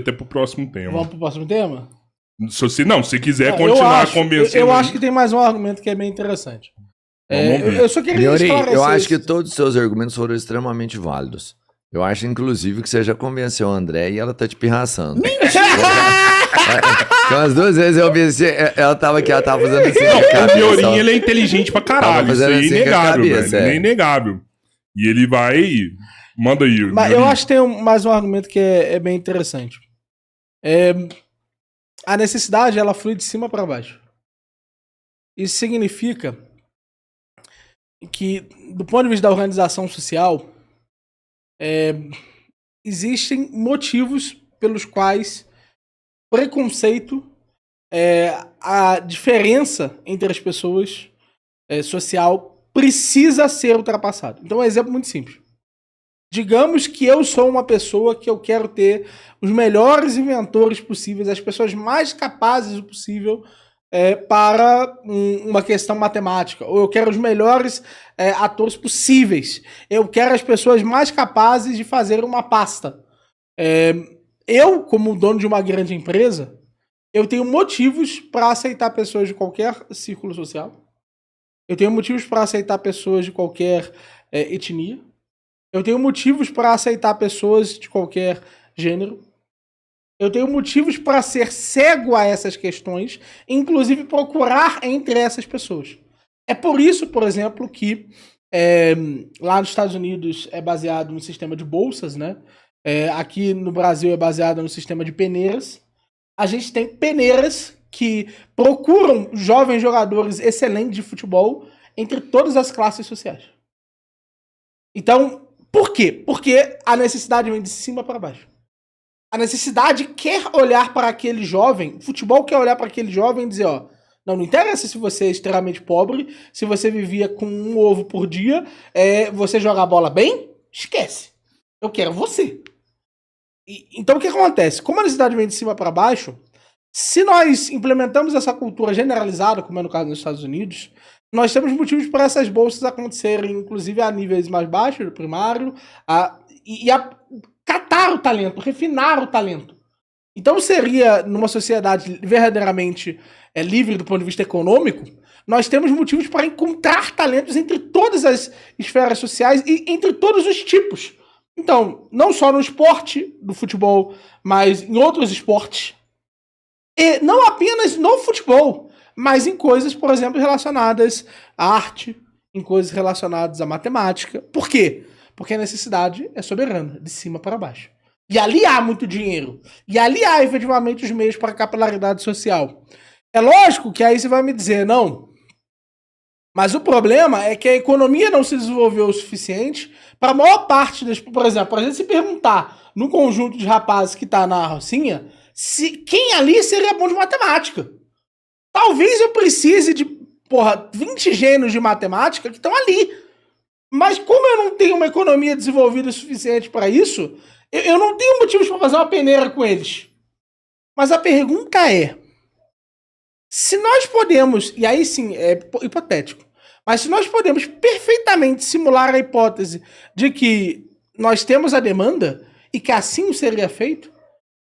até pro próximo tema. Vamos pro próximo tema? Se quiser continuar convencendo. Eu acho que tem mais um argumento que é bem interessante. Eu só queria esclarecer. Eu acho que todos os seus argumentos foram extremamente válidos. Eu acho, inclusive, que você já convenceu a André e ela tá te pirraçando. Umas 2 vezes eu vi assim, ela tava fazendo assim. Não, o Miorinho, ele é inteligente pra caralho. Isso aí é inegável, velho. É inegável. E ele vai... Manda aí. Mas eu acho que tem mais um argumento que é bem interessante. A necessidade, ela flui de cima para baixo. Isso significa que, do ponto de vista da organização social, existem motivos pelos quais preconceito, a diferença entre as pessoas social precisa ser ultrapassado. Então, um exemplo muito simples. Digamos que eu sou uma pessoa que eu quero ter os melhores inventores possíveis, as pessoas mais capazes possível para uma questão matemática. Ou eu quero os melhores atores possíveis. Eu quero as pessoas mais capazes de fazer uma pasta. Eu, como dono de uma grande empresa, eu tenho motivos para aceitar pessoas de qualquer círculo social. Eu tenho motivos para aceitar pessoas de qualquer etnia. Eu tenho motivos para aceitar pessoas de qualquer gênero. Eu tenho motivos para ser cego a essas questões, inclusive procurar entre essas pessoas. É por isso, por exemplo, que lá nos Estados Unidos é baseado no sistema de bolsas, né? Aqui no Brasil é baseado no sistema de peneiras. A gente tem peneiras que procuram jovens jogadores excelentes de futebol entre todas as classes sociais. Então, por quê? Porque a necessidade vem de cima para baixo. A necessidade quer olhar para aquele jovem, o futebol quer olhar para aquele jovem e dizer, não interessa se você é extremamente pobre, se você vivia com um ovo por dia, você joga a bola bem, esquece. Eu quero você. Então o que acontece? Como a necessidade vem de cima para baixo, se nós implementamos essa cultura generalizada, como é no caso dos Estados Unidos, nós temos motivos para essas bolsas acontecerem, inclusive a níveis mais baixos, do primário, e catar o talento, refinar o talento. Então seria, numa sociedade verdadeiramente livre do ponto de vista econômico, nós temos motivos para encontrar talentos entre todas as esferas sociais e entre todos os tipos. Então, não só no esporte do futebol, mas em outros esportes. E não apenas no futebol, mas em coisas, por exemplo, relacionadas à arte, em coisas relacionadas à matemática. Por quê? Porque a necessidade é soberana, de cima para baixo. E ali há muito dinheiro. E ali há, efetivamente, os meios para a capilaridade social. É lógico que aí você vai me dizer, não. Mas o problema é que a economia não se desenvolveu o suficiente para a maior parte das... Por exemplo, para a gente se perguntar, no conjunto de rapazes que está na Rocinha, quem ali seria bom de matemática. Talvez eu precise de, 20 gênios de matemática que estão ali. Mas como eu não tenho uma economia desenvolvida o suficiente para isso, eu não tenho motivos para fazer uma peneira com eles. Mas a pergunta é, se nós podemos, e aí sim, é hipotético, mas se nós podemos perfeitamente simular a hipótese de que nós temos a demanda e que assim seria feito,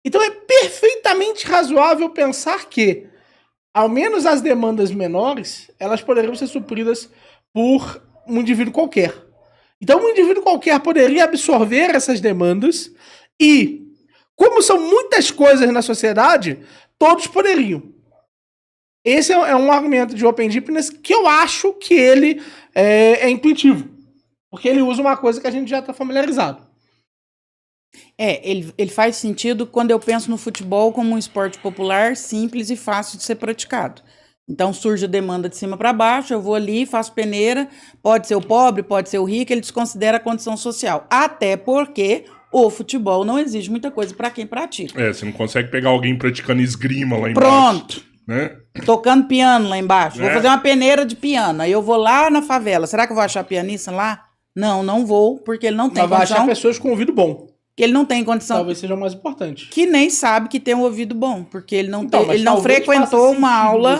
então é perfeitamente razoável pensar que, ao menos as demandas menores, elas poderiam ser supridas por um indivíduo qualquer. Então um indivíduo qualquer poderia absorver essas demandas e, como são muitas coisas na sociedade, todos poderiam. Esse é um argumento de Open Deepness que eu acho que ele é intuitivo. Porque ele usa uma coisa que a gente já está familiarizado. Ele faz sentido quando eu penso no futebol como um esporte popular, simples e fácil de ser praticado. Então surge a demanda de cima para baixo, eu vou ali, faço peneira, pode ser o pobre, pode ser o rico, ele desconsidera a condição social. Até porque o futebol não exige muita coisa para quem pratica. Você não consegue pegar alguém praticando esgrima lá embaixo. Pronto. Né? Tocando piano lá embaixo. Vou fazer uma peneira de piano. Aí eu vou lá na favela. Será que eu vou achar pianista lá? Não vou, porque ele não tem condição. Mas vai achar pessoas com ouvido bom. Que ele não tem condição. Talvez seja o mais importante. Que nem sabe que tem um ouvido bom, porque ele não, ele não frequentou uma aula.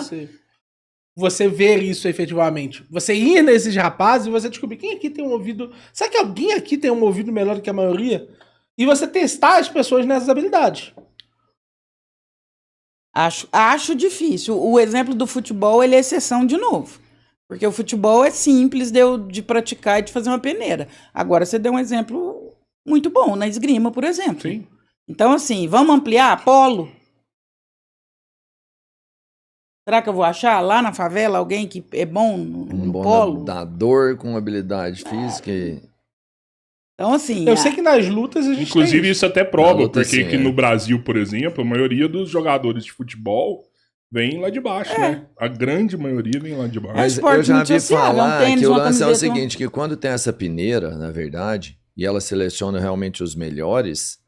Você ver isso efetivamente. Você ir nesses rapazes e você descobrir quem aqui tem um ouvido... Será que alguém aqui tem um ouvido melhor do que a maioria? E você testar as pessoas nessas habilidades. Acho difícil. O exemplo do futebol, ele é exceção de novo. Porque o futebol é simples de praticar e de fazer uma peneira. Agora, você deu um exemplo muito bom na esgrima, por exemplo. Sim. Então, assim, vamos ampliar? Polo. Será que eu vou achar lá na favela alguém que é bom no bom polo? nadador com habilidade física e... Então, assim... Eu sei que nas lutas a gente inclusive, tem isso até prova, luta, porque sim, que no Brasil, por exemplo, a maioria dos jogadores de futebol vem lá de baixo, né? A grande maioria vem lá de baixo. Mas eu já vi falar que o lance é o seguinte, que quando tem essa peneira, na verdade, e ela seleciona realmente os melhores,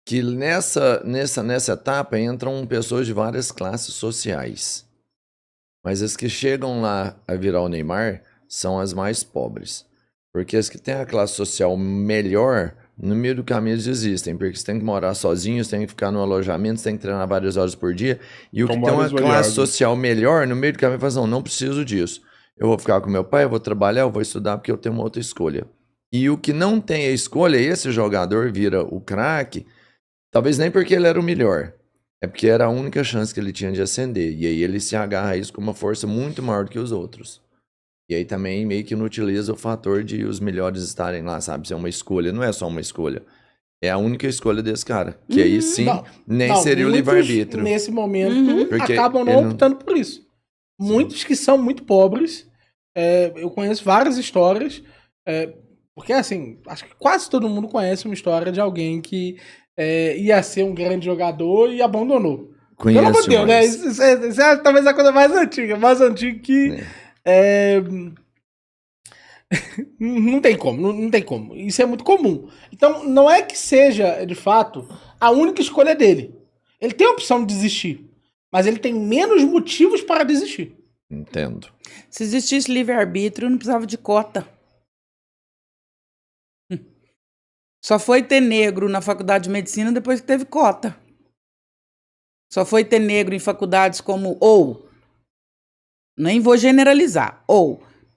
que nessa etapa entram pessoas de várias classes sociais. Mas as que chegam lá a virar o Neymar são as mais pobres. Porque as que têm a classe social melhor, no meio do caminho eles desistem. Porque você tem que morar sozinho, você tem que ficar no alojamento, você tem que treinar várias horas por dia. E o que tem uma classe social melhor, no meio do caminho, fala assim, não preciso disso. Eu vou ficar com meu pai, eu vou trabalhar, eu vou estudar porque eu tenho uma outra escolha. E o que não tem a escolha, esse jogador vira o craque, talvez nem porque ele era o melhor. É porque era a única chance que ele tinha de ascender. E aí ele se agarra a isso com uma força muito maior do que os outros. E aí também meio que inutiliza o fator de os melhores estarem lá, sabe? Ser uma escolha, não é só uma escolha. É a única escolha desse cara. Que aí sim, nem seria o livre-arbítrio. Nesse momento, acabam não optando por isso. Muitos que são muito pobres, eu conheço várias histórias, porque assim, acho que quase todo mundo conhece uma história de alguém que ia ser um grande jogador e abandonou. Pelo amor de Deus, né? Isso é talvez a coisa mais antiga que... não tem como. Isso é muito comum. Então, não é que seja, de fato, a única escolha dele. Ele tem a opção de desistir, mas ele tem menos motivos para desistir. Entendo. Se existisse livre-arbítrio, não precisava de cota. Só foi ter negro na faculdade de medicina depois que teve cota. Só foi ter negro em faculdades como nem vou generalizar,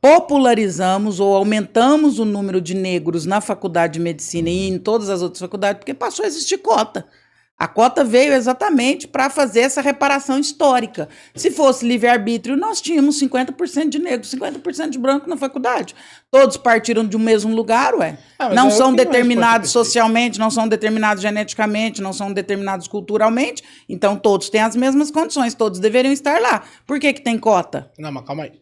popularizamos ou aumentamos o número de negros na faculdade de medicina e em todas as outras faculdades, porque passou a existir cota. A cota veio exatamente para fazer essa reparação histórica. Se fosse livre-arbítrio, nós tínhamos 50% de negros, 50% de branco na faculdade. Todos partiram de um mesmo lugar, não são determinados socialmente, não são determinados geneticamente, não são determinados culturalmente, então todos têm as mesmas condições, todos deveriam estar lá. Por que tem cota? Não, mas calma aí.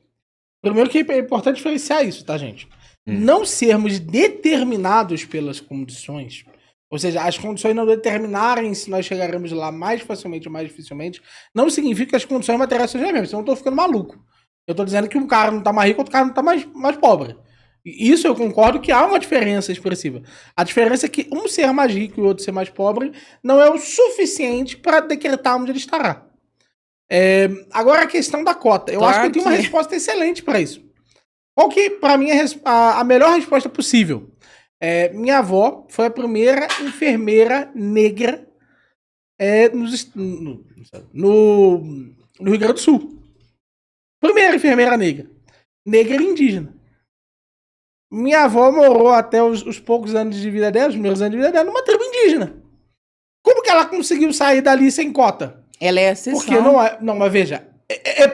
Primeiro que é importante diferenciar isso, tá, gente? Não sermos determinados pelas condições... Ou seja, as condições não determinarem se nós chegaremos lá mais facilmente ou mais dificilmente, não significa que as condições materiais sejam as mesmas. Senão eu tô ficando maluco. Eu tô dizendo que um cara não tá mais rico, outro cara não tá mais pobre. E isso eu concordo que há uma diferença expressiva. A diferença é que um ser mais rico e o outro ser mais pobre não é o suficiente para decretar onde ele estará. Agora a questão da cota. Eu acho que eu tenho uma resposta excelente para isso. Qual que, para mim, é a melhor resposta possível? Minha avó foi a primeira enfermeira negra no Rio Grande do Sul. Primeira enfermeira negra. Negra e indígena. Minha avó morou até os poucos anos de vida dela, os primeiros anos de vida dela, numa tribo indígena. Como que ela conseguiu sair dali sem cota? Ela é exceção. Porque não, mas veja,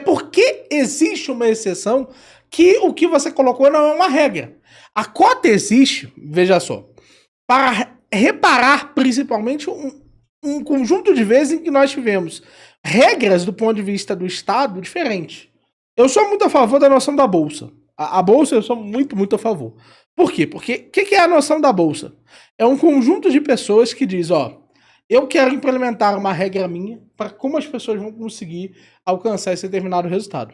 porque existe uma exceção que o que você colocou não é uma regra. A cota existe, veja só, para reparar principalmente um conjunto de vezes em que nós tivemos regras do ponto de vista do Estado diferentes. Eu sou muito a favor da noção da Bolsa. A Bolsa eu sou muito, muito a favor. Por quê? Porque o que é a noção da Bolsa? É um conjunto de pessoas que diz, eu quero implementar uma regra minha para como as pessoas vão conseguir alcançar esse determinado resultado.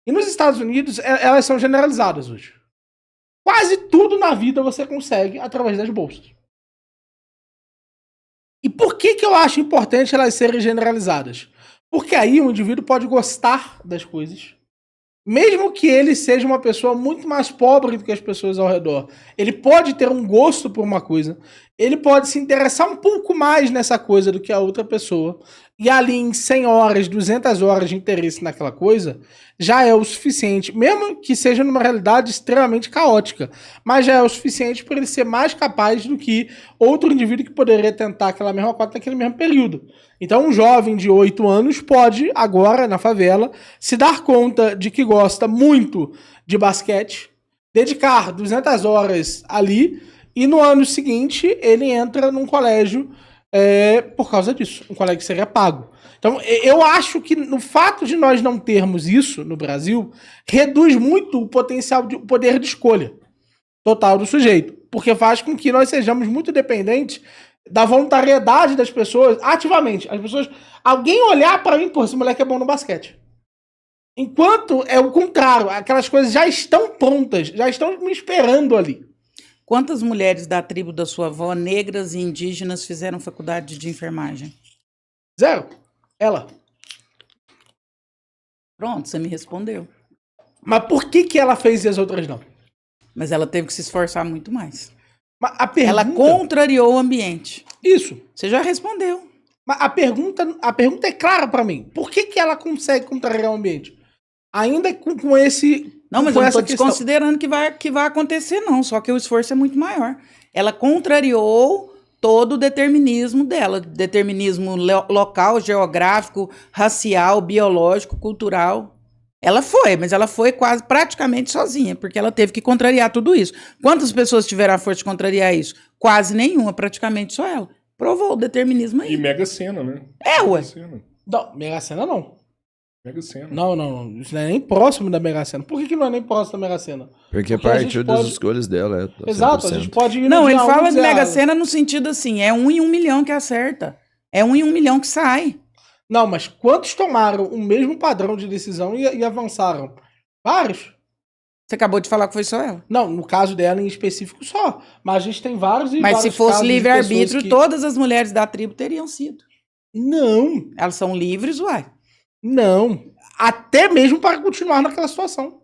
E nos Estados Unidos, elas são generalizadas hoje. Quase tudo na vida você consegue através das bolsas. E por que eu acho importante elas serem generalizadas? Porque aí o indivíduo pode gostar das coisas, mesmo que ele seja uma pessoa muito mais pobre do que as pessoas ao redor. Ele pode ter um gosto por uma coisa, ele pode se interessar um pouco mais nessa coisa do que a outra pessoa. E ali em 100 horas, 200 horas de interesse naquela coisa, já é o suficiente, mesmo que seja numa realidade extremamente caótica, mas já é o suficiente para ele ser mais capaz do que outro indivíduo que poderia tentar aquela mesma coisa naquele mesmo período. Então um jovem de 8 anos pode, agora, na favela, se dar conta de que gosta muito de basquete, dedicar 200 horas ali, e no ano seguinte ele entra num colégio por causa disso. Um colégio que seria pago. Então, eu acho que no fato de nós não termos isso no Brasil, reduz muito o potencial de poder de escolha total do sujeito. Porque faz com que nós sejamos muito dependentes da voluntariedade das pessoas ativamente. As pessoas... Alguém olhar pra mim, pô, esse moleque é bom no basquete. Enquanto é o contrário. Aquelas coisas já estão prontas, já estão me esperando ali. Quantas mulheres da tribo da sua avó, negras e indígenas, fizeram faculdade de enfermagem? 0. Ela. Pronto, você me respondeu. Mas por que ela fez e as outras não? Mas ela teve que se esforçar muito mais. Mas a pergunta... Ela contrariou o ambiente. Isso. Você já respondeu. Mas a pergunta é clara pra mim. Por que ela consegue contrariar o ambiente? Ainda com esse... Não, mas eu não estou desconsiderando que vai acontecer, não. Só que o esforço é muito maior. Ela contrariou todo o determinismo dela. Determinismo local, geográfico, racial, biológico, cultural. Ela foi, mas ela foi quase praticamente sozinha, porque ela teve que contrariar tudo isso. Quantas pessoas tiveram a força de contrariar isso? Quase nenhuma, praticamente só ela. Provou o determinismo aí. E Mega Sena, né? Ué. Não, Mega Sena não. Mega Sena. Não. Isso não é nem próximo da Mega Sena. Por que não é nem próximo da Mega Sena? Porque partiu das escolhas dela. Exato, 100%. A gente pode ir Não, ele fala de Mega Sena no sentido assim, é 1 em 1 milhão que acerta. É 1 em 1 milhão que sai. Não, mas quantos tomaram o mesmo padrão de decisão e avançaram? Vários. Você acabou de falar que foi só ela. Não, no caso dela em específico só. Mas a gente tem vários e Mas vários se fosse livre-arbítrio, que... todas as mulheres da tribo teriam sido. Não. Elas são livres, uai. Não. Até mesmo para continuar naquela situação.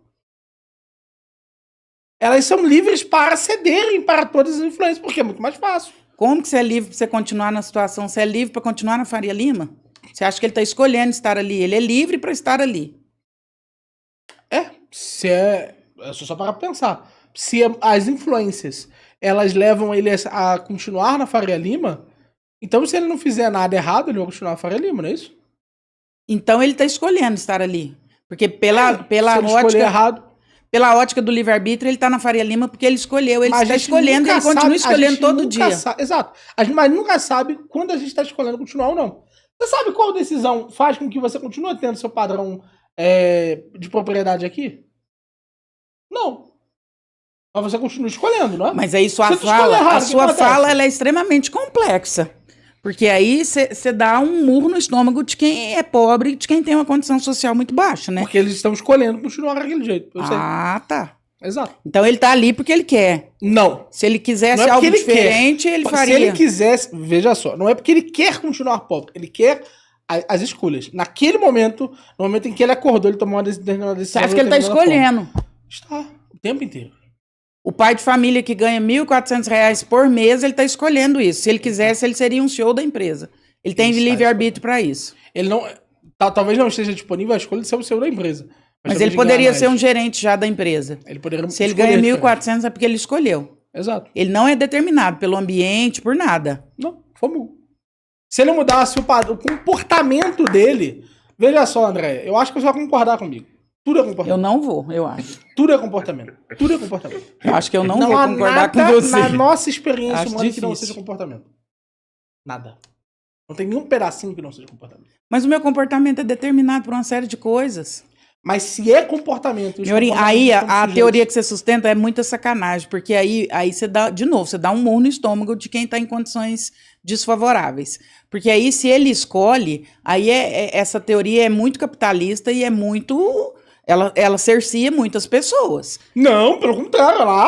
Elas são livres para cederem para todas as influências, porque é muito mais fácil. Como que você é livre para você continuar na situação? Você é livre para continuar na Faria Lima? Você acha que ele está escolhendo estar ali? Ele é livre para estar ali. É só para pensar. Se as influências elas levam ele a continuar na Faria Lima, então se ele não fizer nada errado, ele vai continuar na Faria Lima, não é isso? Então ele está escolhendo estar ali. Porque pela ótica do livre-arbítrio, ele está na Faria Lima porque ele escolheu. Ele está escolhendo e ele continua escolhendo todo dia. Exato. A gente nunca sabe quando a gente está escolhendo continuar ou não. Você sabe qual decisão faz com que você continue tendo seu padrão de propriedade aqui? Não. Mas você continua escolhendo, não é? Mas aí sua fala ela é extremamente complexa. Porque aí você dá um murro no estômago de quem é pobre e de quem tem uma condição social muito baixa, né? Porque eles estão escolhendo continuar daquele jeito. Eu sei. Tá. Exato. Então ele tá ali porque ele quer. Não. Se ele quisesse algo diferente, ele faria. Se ele quisesse, veja só, não é porque ele quer continuar pobre, ele quer as escolhas. Naquele momento, no momento em que ele acordou, ele tomou uma decisão. Você acha que ele tá escolhendo? Está, o tempo inteiro. O pai de família que ganha R$ 1.400 por mês, ele está escolhendo isso. Se ele quisesse, ele seria um CEO da empresa. Ele tem livre-arbítrio para isso. Ele não... Talvez não esteja disponível a escolha de ser o CEO da empresa. Mas ele poderia ser um gerente já da empresa. Se ele ganha 1.400 é porque ele escolheu. Exato. Ele não é determinado pelo ambiente, por nada. Não, fomos. Se ele mudasse o comportamento dele... Veja só, André, eu acho que você vai concordar comigo. Tudo é comportamento. Eu não vou, eu acho. Tudo é comportamento. Tudo é comportamento. Eu acho que eu não vou concordar com você. Na nossa experiência humana difícil. que não seja comportamento. Nada. Não tem nenhum pedacinho que não seja comportamento. Mas o meu comportamento é determinado por uma série de coisas. Mas se é comportamento... Aí a teoria que você sustenta é muita sacanagem, porque aí você dá, de novo, você dá um murro no estômago de quem está em condições desfavoráveis. Porque aí se ele escolhe, aí essa teoria é muito capitalista e é muito... Ela cercia muitas pessoas. Não, pelo contrário, ela